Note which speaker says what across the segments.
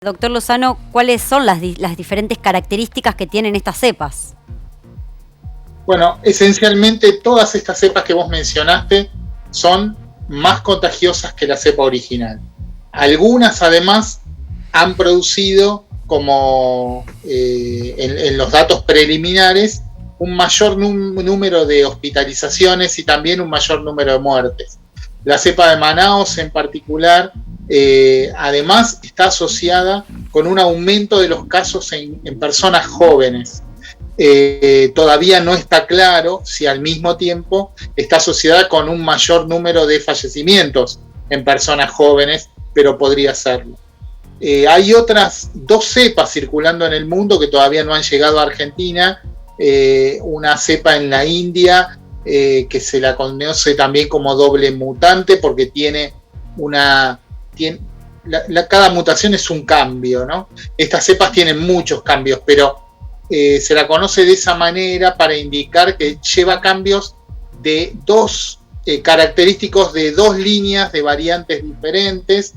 Speaker 1: Doctor Lozano, ¿cuáles son las diferentes características que tienen estas cepas?
Speaker 2: Bueno, esencialmente todas estas cepas que vos mencionaste son más contagiosas que la cepa original. Algunas además han producido, como en los datos preliminares, un mayor número de hospitalizaciones y también un mayor número de muertes. La cepa de Manaos en particular, además está asociada con un aumento de los casos en personas jóvenes. Todavía no está claro si al mismo tiempo está asociada con un mayor número de fallecimientos en personas jóvenes, pero podría serlo. Hay otras 2 cepas circulando en el mundo que todavía no han llegado a Argentina. Una cepa en la India, que se la conoce también como doble mutante, porque cada mutación es un cambio, ¿no? Estas cepas tienen muchos cambios, pero se la conoce de esa manera para indicar que lleva cambios de característicos de 2 líneas de variantes diferentes,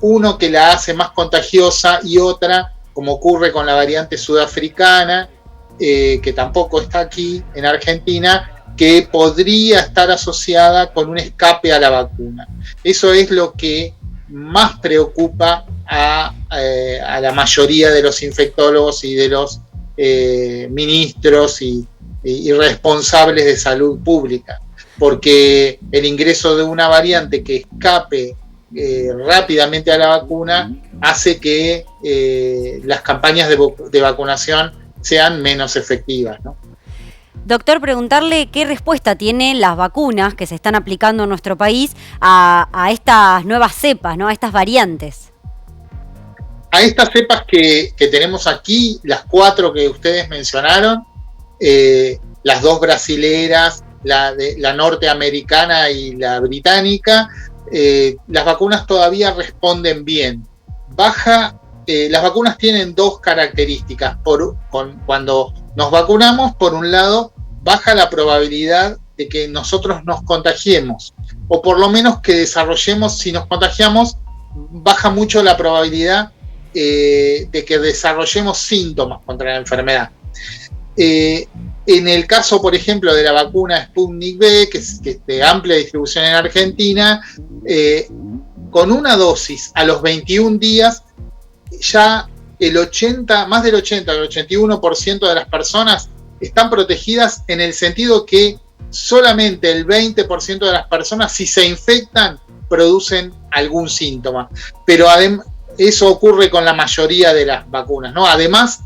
Speaker 2: uno que la hace más contagiosa y otra, como ocurre con la variante sudafricana, que tampoco está aquí en Argentina, que podría estar asociada con un escape a la vacuna. Eso es lo que más preocupa a la mayoría de los infectólogos y de los ministros y responsables de salud pública, porque el ingreso de una variante que escape rápidamente a la vacuna hace que las campañas de vacunación sean menos efectivas, ¿no?
Speaker 1: Doctor, preguntarle qué respuesta tienen las vacunas que se están aplicando en nuestro país a estas nuevas cepas, ¿no? A estas variantes.
Speaker 2: A estas cepas que tenemos aquí, las 4 que ustedes mencionaron, las 2 brasileras, la norteamericana y la británica, las vacunas todavía responden bien. Las vacunas tienen 2 características. Cuando nos vacunamos, por un lado, baja la probabilidad de que nosotros nos contagiemos, o por lo menos que desarrollemos, si nos contagiamos, baja mucho la probabilidad de que desarrollemos síntomas contra la enfermedad. En el caso, por ejemplo, de la vacuna Sputnik V, que es de amplia distribución en Argentina, con una dosis a los 21 días, ya más del 80, el 81% de las personas están protegidas, en el sentido que solamente el 20% de las personas, si se infectan, producen algún síntoma. Pero eso ocurre con la mayoría de las vacunas, ¿no? Además,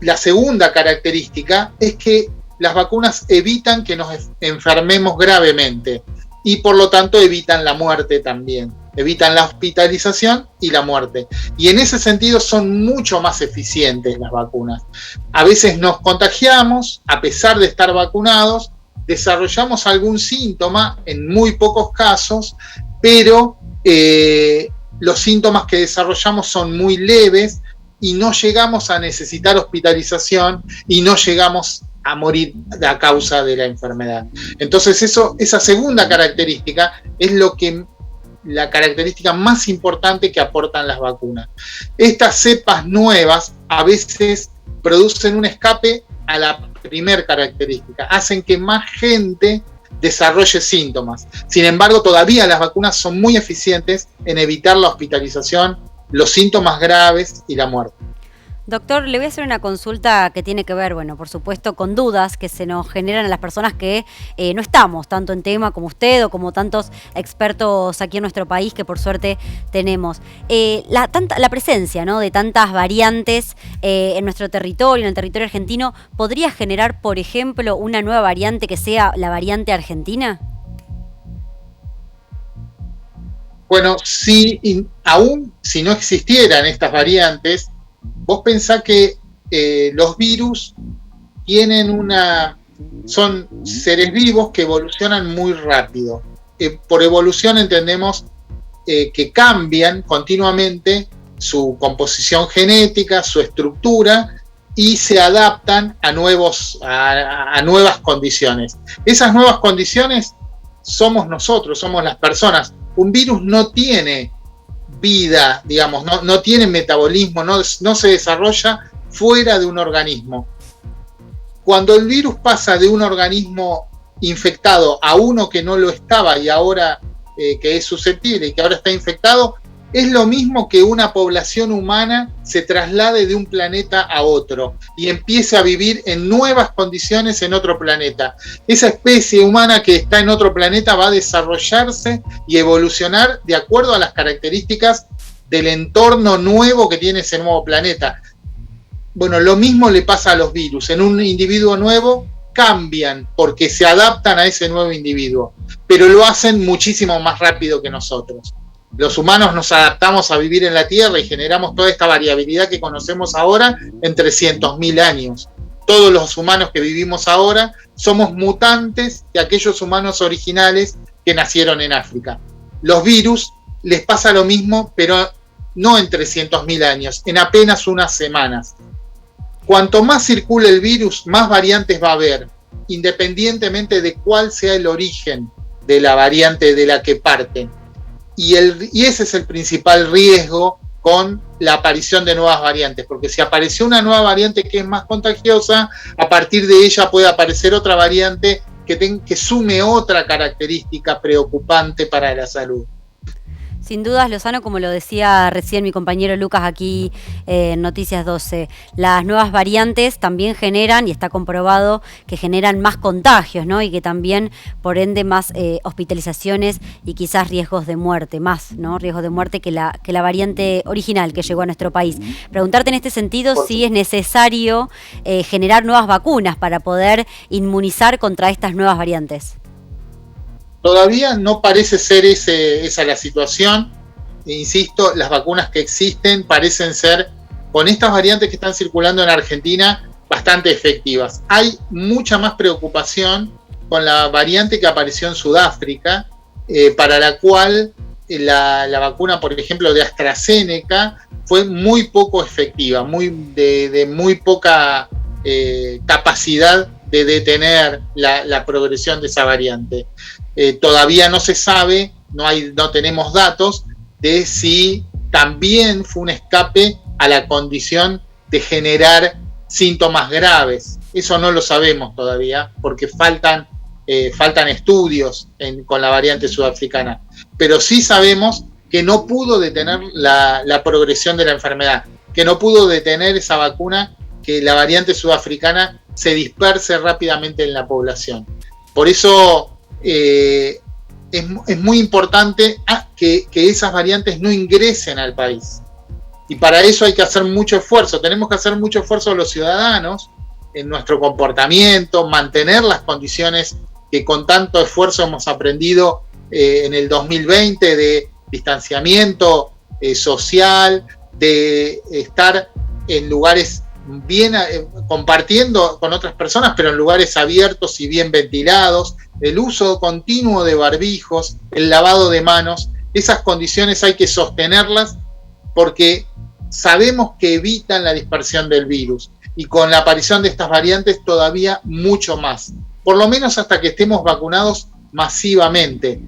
Speaker 2: la segunda característica es que las vacunas evitan que nos enfermemos gravemente y por lo tanto evitan la muerte también. Evitan la hospitalización y la muerte. Y en ese sentido son mucho más eficientes las vacunas. A veces nos contagiamos, a pesar de estar vacunados, desarrollamos algún síntoma en muy pocos casos, pero los síntomas que desarrollamos son muy leves y no llegamos a necesitar hospitalización y no llegamos a morir a causa de la enfermedad. Entonces esa segunda característica es la característica más importante que aportan las vacunas. Estas cepas nuevas a veces producen un escape a la primera característica, hacen que más gente desarrolle síntomas. Sin embargo, todavía las vacunas son muy eficientes en evitar la hospitalización, los síntomas graves y la muerte.
Speaker 1: Doctor, le voy a hacer una consulta que tiene que ver, bueno, por supuesto, con dudas que se nos generan a las personas que no estamos tanto en tema como usted o como tantos expertos aquí en nuestro país que por suerte tenemos. La presencia, ¿no?, de tantas variantes en nuestro territorio, en el territorio argentino, ¿podría generar, por ejemplo, una nueva variante que sea la variante argentina?
Speaker 2: Bueno, aún si no existieran estas variantes, vos pensás que los virus son seres vivos que evolucionan muy rápido. Por evolución entendemos que cambian continuamente su composición genética, su estructura, y se adaptan a nuevas condiciones. Esas nuevas condiciones somos nosotros, somos las personas. Un virus no tiene vida, digamos, no tiene metabolismo, no se desarrolla fuera de un organismo. Cuando el virus pasa de un organismo infectado a uno que no lo estaba y ahora que es susceptible y que ahora está infectado, es lo mismo que una población humana se traslade de un planeta a otro y empiece a vivir en nuevas condiciones en otro planeta. Esa especie humana que está en otro planeta va a desarrollarse y evolucionar de acuerdo a las características del entorno nuevo que tiene ese nuevo planeta. Bueno, lo mismo le pasa a los virus. En un individuo nuevo cambian porque se adaptan a ese nuevo individuo, pero lo hacen muchísimo más rápido que nosotros. Los humanos nos adaptamos a vivir en la Tierra y generamos toda esta variabilidad que conocemos ahora en 300.000 años. Todos los humanos que vivimos ahora somos mutantes de aquellos humanos originales que nacieron en África. Los virus les pasa lo mismo, pero no en 300.000 años, en apenas unas semanas. Cuanto más circule el virus, más variantes va a haber, independientemente de cuál sea el origen de la variante de la que parten. Y ese es el principal riesgo con la aparición de nuevas variantes, porque si apareció una nueva variante que es más contagiosa, a partir de ella puede aparecer otra variante que sume otra característica preocupante para la salud.
Speaker 1: Sin dudas, Lozano, como lo decía recién mi compañero Lucas aquí en Noticias 12, las nuevas variantes también generan, y está comprobado, que generan más contagios, ¿no? Y que también, por ende, más hospitalizaciones y quizás riesgos de muerte, más, ¿no? Riesgos de muerte que la variante original que llegó a nuestro país. Preguntarte en este sentido si es necesario generar nuevas vacunas para poder inmunizar contra estas nuevas variantes.
Speaker 2: Todavía no parece ser esa la situación. Insisto, las vacunas que existen parecen ser, con estas variantes que están circulando en Argentina, bastante efectivas. Hay mucha más preocupación con la variante que apareció en Sudáfrica, para la cual la vacuna, por ejemplo, de AstraZeneca, fue muy poco efectiva, de muy poca capacidad de detener la progresión de esa variante. Todavía no se sabe, no tenemos datos de si también fue un escape a la condición de generar síntomas graves. Eso no lo sabemos todavía porque faltan estudios con la variante sudafricana. Pero sí sabemos que no pudo detener la progresión de la enfermedad, que no pudo detener esa vacuna, que la variante sudafricana se disperse rápidamente en la población. Por eso es muy importante que esas variantes no ingresen al país. Y para eso hay que hacer mucho esfuerzo. Tenemos que hacer mucho esfuerzo los ciudadanos en nuestro comportamiento, mantener las condiciones que con tanto esfuerzo hemos aprendido en el 2020 de distanciamiento social, de estar en lugares bien compartiendo con otras personas, pero en lugares abiertos y bien ventilados, el uso continuo de barbijos, el lavado de manos. Esas condiciones hay que sostenerlas porque sabemos que evitan la dispersión del virus, y con la aparición de estas variantes todavía mucho más, por lo menos hasta que estemos vacunados masivamente,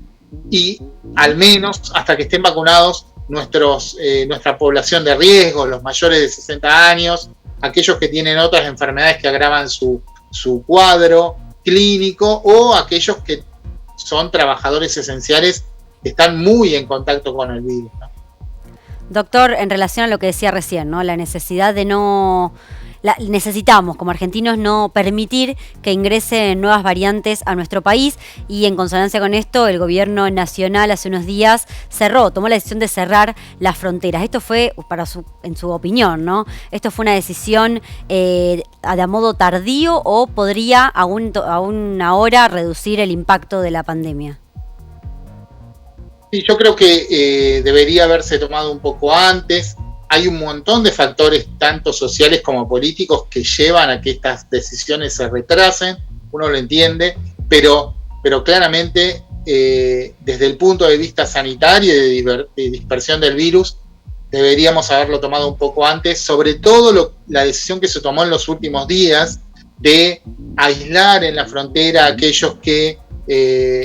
Speaker 2: y al menos hasta que estén vacunados nuestra población de riesgo, los mayores de 60 años, aquellos que tienen otras enfermedades que agravan su cuadro clínico, o aquellos que son trabajadores esenciales que están muy en contacto con el virus, ¿no?
Speaker 1: Doctor, en relación a lo que decía recién, ¿no? La necesidad de necesitamos como argentinos no permitir que ingresen nuevas variantes a nuestro país, y en consonancia con esto el gobierno nacional hace unos días tomó la decisión de cerrar las fronteras. Esto fue, en su opinión, ¿no? ¿Esto fue una decisión de modo tardío o podría aún ahora reducir el impacto de la pandemia?
Speaker 2: Sí, yo creo que debería haberse tomado un poco antes. Hay un montón de factores, tanto sociales como políticos, que llevan a que estas decisiones se retrasen. Uno lo entiende, pero claramente desde el punto de vista sanitario y de dispersión del virus, deberíamos haberlo tomado un poco antes, sobre todo la decisión que se tomó en los últimos días de aislar en la frontera a aquellos que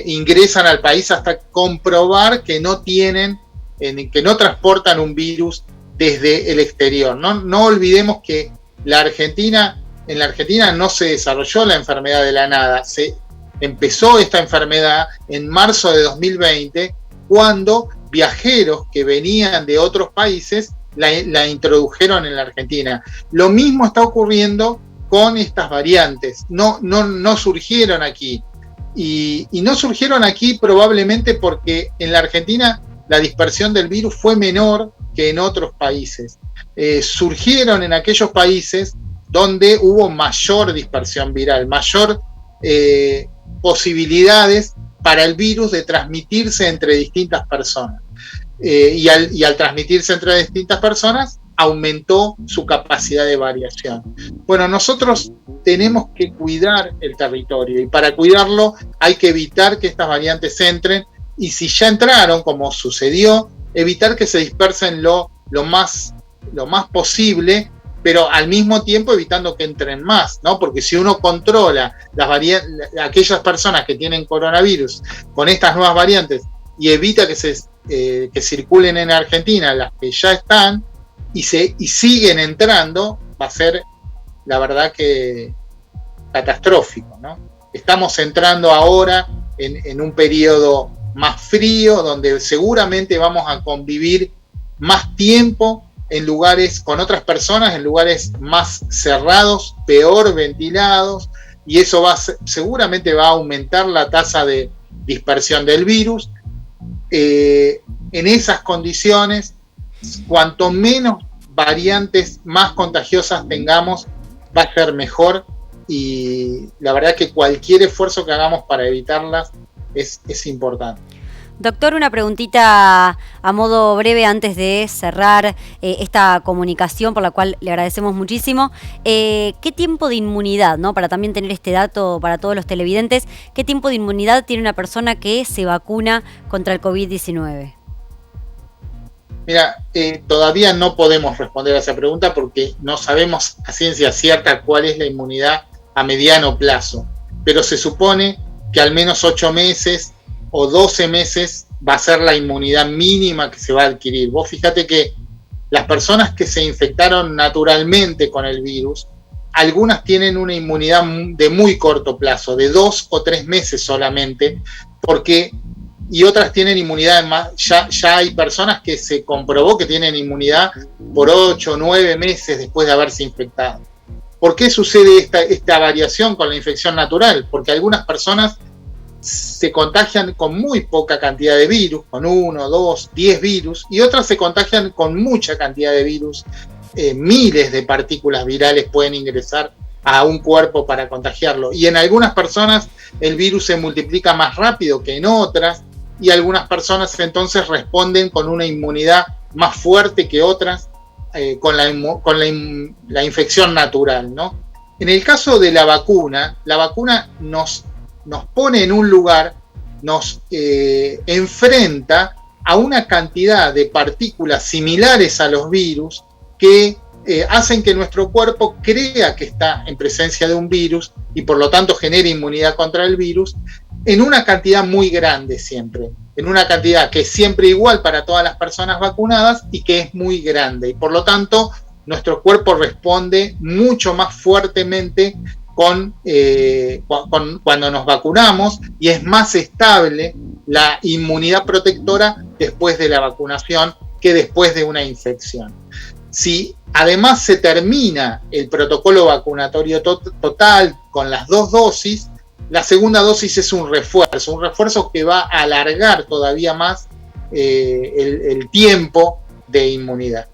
Speaker 2: ingresan al país hasta comprobar que no tienen que no transportan un virus desde el exterior. No olvidemos que en la Argentina no se desarrolló la enfermedad de la nada. Se empezó esta enfermedad en marzo de 2020, cuando viajeros que venían de otros países la introdujeron en la Argentina. Lo mismo está ocurriendo con estas variantes. No surgieron aquí. Y no surgieron aquí probablemente porque en la Argentina la dispersión del virus fue menor que en otros países. Surgieron en aquellos países donde hubo mayor dispersión viral, mayor posibilidades para el virus de transmitirse entre distintas personas. Y al transmitirse entre distintas personas, aumentó su capacidad de variación. Bueno, nosotros tenemos que cuidar el territorio, y para cuidarlo hay que evitar que estas variantes entren, y si ya entraron, como sucedió, evitar que se dispersen lo más posible, pero al mismo tiempo evitando que entren más, ¿no? Porque si uno controla aquellas personas que tienen coronavirus con estas nuevas variantes y evita que circulen en Argentina las que ya están y siguen entrando, va a ser, la verdad, que catastrófico, ¿no? Estamos entrando ahora en un periodo más frío, donde seguramente vamos a convivir más tiempo en lugares con otras personas, en lugares más cerrados, peor ventilados, y eso seguramente va a aumentar la tasa de dispersión del virus. En esas condiciones, cuanto menos variantes más contagiosas tengamos, va a ser mejor, y la verdad que cualquier esfuerzo que hagamos para evitarlas es importante.
Speaker 1: Doctor, una preguntita a modo breve antes de cerrar esta comunicación, por la cual le agradecemos muchísimo. ¿Qué tiempo de inmunidad, ¿no? Para también tener este dato para todos los televidentes, qué tiempo de inmunidad tiene una persona que se vacuna contra el COVID-19?
Speaker 2: Mira, todavía no podemos responder a esa pregunta porque no sabemos a ciencia cierta cuál es la inmunidad a mediano plazo, pero se supone que al menos 8 meses o 12 meses va a ser la inmunidad mínima que se va a adquirir. Vos fíjate que las personas que se infectaron naturalmente con el virus, algunas tienen una inmunidad de muy corto plazo, de 2 o 3 meses solamente, y otras tienen inmunidad más. Ya hay personas que se comprobó que tienen inmunidad por 8 o 9 meses después de haberse infectado. ¿Por qué sucede esta variación con la infección natural? Porque algunas personas se contagian con muy poca cantidad de virus, con 1, 2, 10 virus, y otras se contagian con mucha cantidad de virus. Miles de partículas virales pueden ingresar a un cuerpo para contagiarlo, y en algunas personas el virus se multiplica más rápido que en otras, y algunas personas entonces responden con una inmunidad más fuerte que otras con la infección natural, ¿no? En el caso de la vacuna nos pone en un lugar, nos enfrenta a una cantidad de partículas similares a los virus que hacen que nuestro cuerpo crea que está en presencia de un virus y por lo tanto genere inmunidad contra el virus en una cantidad muy grande siempre, en una cantidad que es siempre igual para todas las personas vacunadas y que es muy grande, y por lo tanto nuestro cuerpo responde mucho más fuertemente cuando nos vacunamos, y es más estable la inmunidad protectora después de la vacunación que después de una infección. Si además se termina el protocolo vacunatorio total con las 2 dosis, la segunda dosis es un refuerzo que va a alargar todavía más el tiempo de inmunidad.